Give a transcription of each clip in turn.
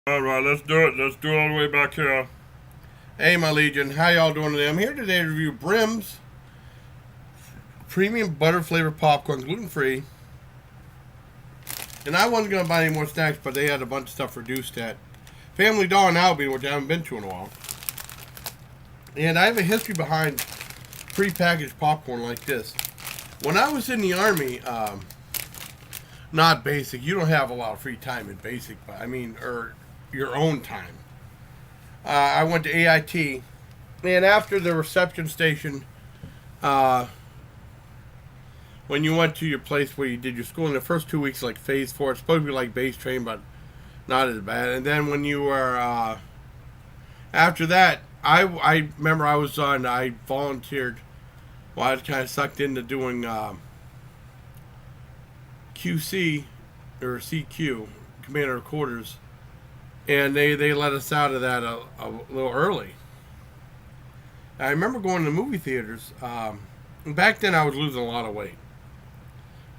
Alright, let's do it. Let's do it all the way back here. Hey, my Legion. How y'all doing today? I'm here today to review Brim's premium butter flavored popcorn, gluten free. And I wasn't going to buy any more snacks, but they had a bunch of stuff reduced at Family Dollar and Albion, which I haven't been to in a while. And I have a history behind prepackaged popcorn like this. When I was in the Army, not basic, you don't have a lot of free time in basic, but I mean, or your own time. I went to AIT, and after the reception station, when you went to your place where you did your school in the first 2 weeks, like phase 4, it's supposed to be like base train, but not as bad. And then when you were, after that, I remember I volunteered, well, I was kind of sucked into doing QC, or CQ, Commander of Quarters, and they let us out of that a little early. I remember going to movie theaters. Back then, I was losing a lot of weight.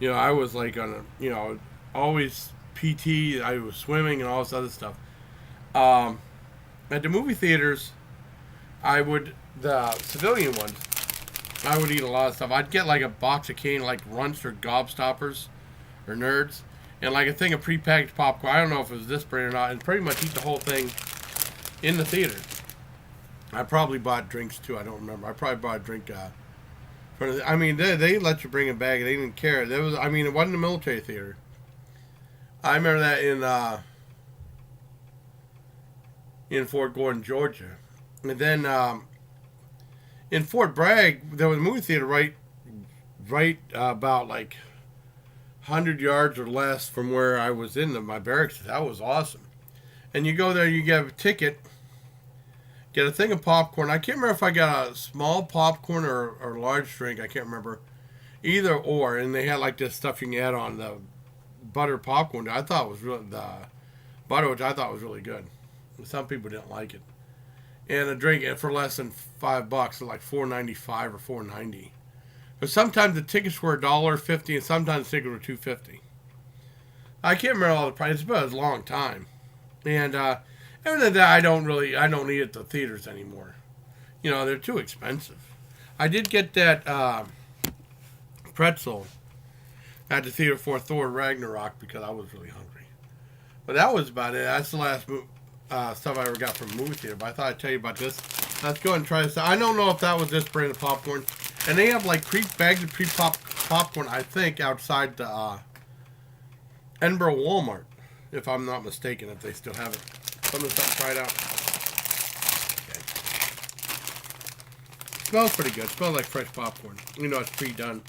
You know, I was like on a, always PT. I was swimming and all this other stuff. At the movie theaters, the civilian ones, I would eat a lot of stuff. I'd get like a box of cane, like Runts or Gobstoppers or Nerds, and like a thing of prepackaged popcorn. I don't know if it was this brand or not, and pretty much eat the whole thing in the theater. I probably bought drinks too. I don't remember. I probably bought a drink. I mean, they let you bring a bag. They didn't care. It wasn't a military theater. I remember that in Fort Gordon, Georgia, and then in Fort Bragg there was a movie theater right about like 100 yards or less from where I was in my barracks. That was awesome. And you go there, you get a ticket, get a thing of popcorn. I can't remember if I got a small popcorn or large drink. I can't remember. Either or. And they had like this stuff you can add on the butter popcorn. I thought it was really, the butter, which I thought was really good. Some people didn't like it. And a drink for less than $5, like $4.95 or $4.90. But sometimes the tickets were $1.50 and sometimes the tickets were $2.50. I can't remember all the prices, but it was a long time. And other than that, I don't eat at the theaters anymore. You know, they're too expensive. I did get that pretzel at the theater for Thor Ragnarok because I was really hungry. But that was about it. That's the last stuff I ever got from a movie theater. But I thought I'd tell you about this. Let's go ahead and try this. I don't know if that was this brand of popcorn. And they have like bags of popcorn, I think, outside the Edinburgh Walmart, if I'm not mistaken, if they still have it. So I'm going to try it out. Okay. Smells pretty good. Smells like fresh popcorn. You know, it's pre-done.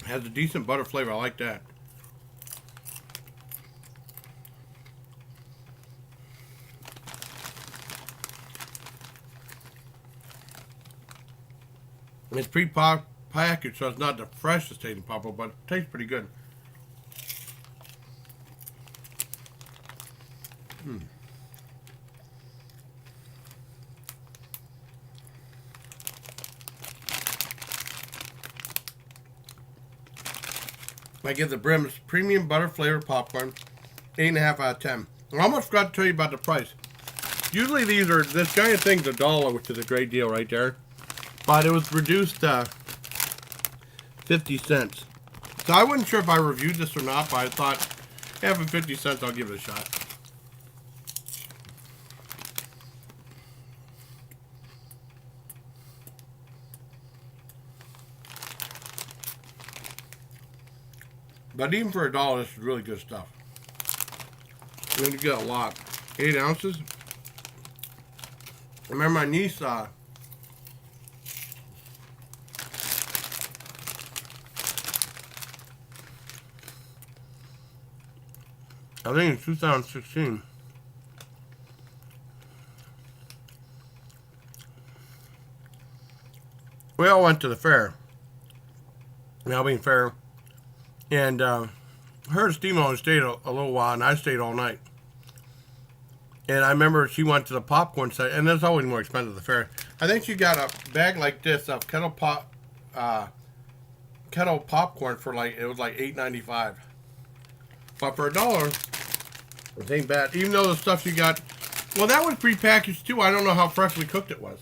Has a decent butter flavor. I like that. It's pre-packaged, so it's not the freshest tasting popcorn, but it tastes pretty good. I give the Brim's premium butter flavored popcorn 8.5 out of 10. I almost forgot to tell you about the price. Usually this giant thing's $1, which is a great deal right there. But it was reduced to 50 cents. So I wasn't sure if I reviewed this or not, but I thought, having 50 cents, I'll give it a shot. But even for $1, this is really good stuff. You're going to get a lot. 8 ounces. I remember my niece, I think in 2016, we all went to the fair, Albion Fair, and her and Steve only stayed a little while, and I stayed all night. And I remember she went to the popcorn side, and that's always more expensive at the fair. I think she got a bag like this of kettle popcorn for like, it was like $8.95. But for $1, it ain't bad. Even though the stuff you got, well, that was prepackaged too. I don't know how freshly cooked it was.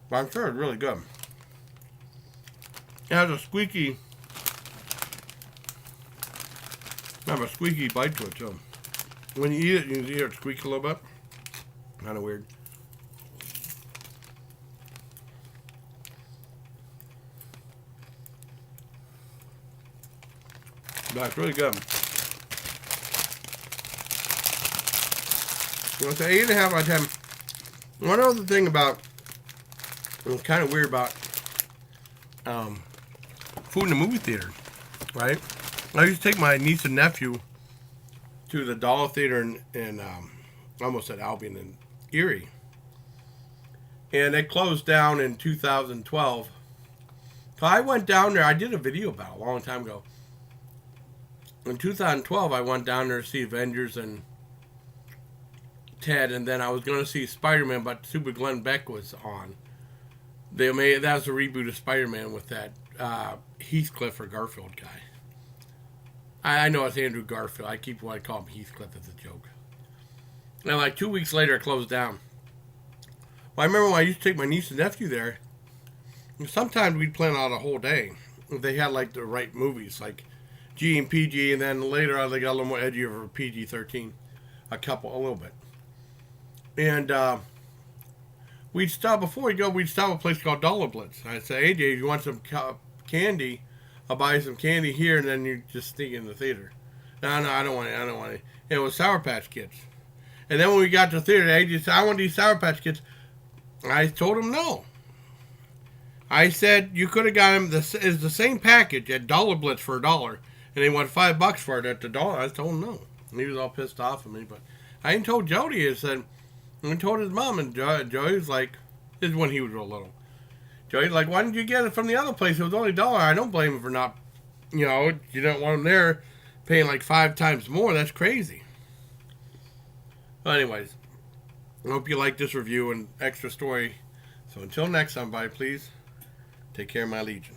But I'm sure it's really good. It has a squeaky bite to it too. When you eat it, you can hear it squeak a little bit. Kind of weird. But it's really good. You know, it's 8.5 out of 10. One other thing about, it's kind of weird about food in the movie theater, right? I used to take my niece and nephew to the Dollar Theater in I almost said Albion, in Erie. And it closed down in 2012. So I went down there. I did a video about it a long time ago. In 2012, I went down there to see Avengers and Ted, and then I was going to see Spider-Man, but Super Glenn Beck was on. That was a reboot of Spider-Man with that Heathcliff or Garfield guy. I know it's Andrew Garfield. I call him Heathcliff as a joke. And like 2 weeks later, it closed down. Well, I remember when I used to take my niece and nephew there, sometimes we'd plan out a whole day. If they had like the right movies, like G and PG, and then later on they got a little more edgy over PG-13. A little bit. And we'd stop, before we go, we'd stop at a place called Dollar Blitz. I'd say, hey, Dave, you want some candy? I'll buy you some candy here, and then you just sneak in the theater. No, I don't want it. It was Sour Patch Kids. And then when we got to the theater, they said, I want these Sour Patch Kids. I told him no. I said, you could have got him, this is the same package at Dollar Blitz for $1, and they want $5 for it at the dollar. I told him no. And he was all pissed off at me, but I even told Jody, I said, and we told his mom, and Jody was like, this is when he was real little. Jody's like, why didn't you get it from the other place? It was only $1. I don't blame him for not, you don't want him there paying like 5 times more. That's crazy. Well, anyways, I hope you like this review and extra story. So until next time, please take care of my legion.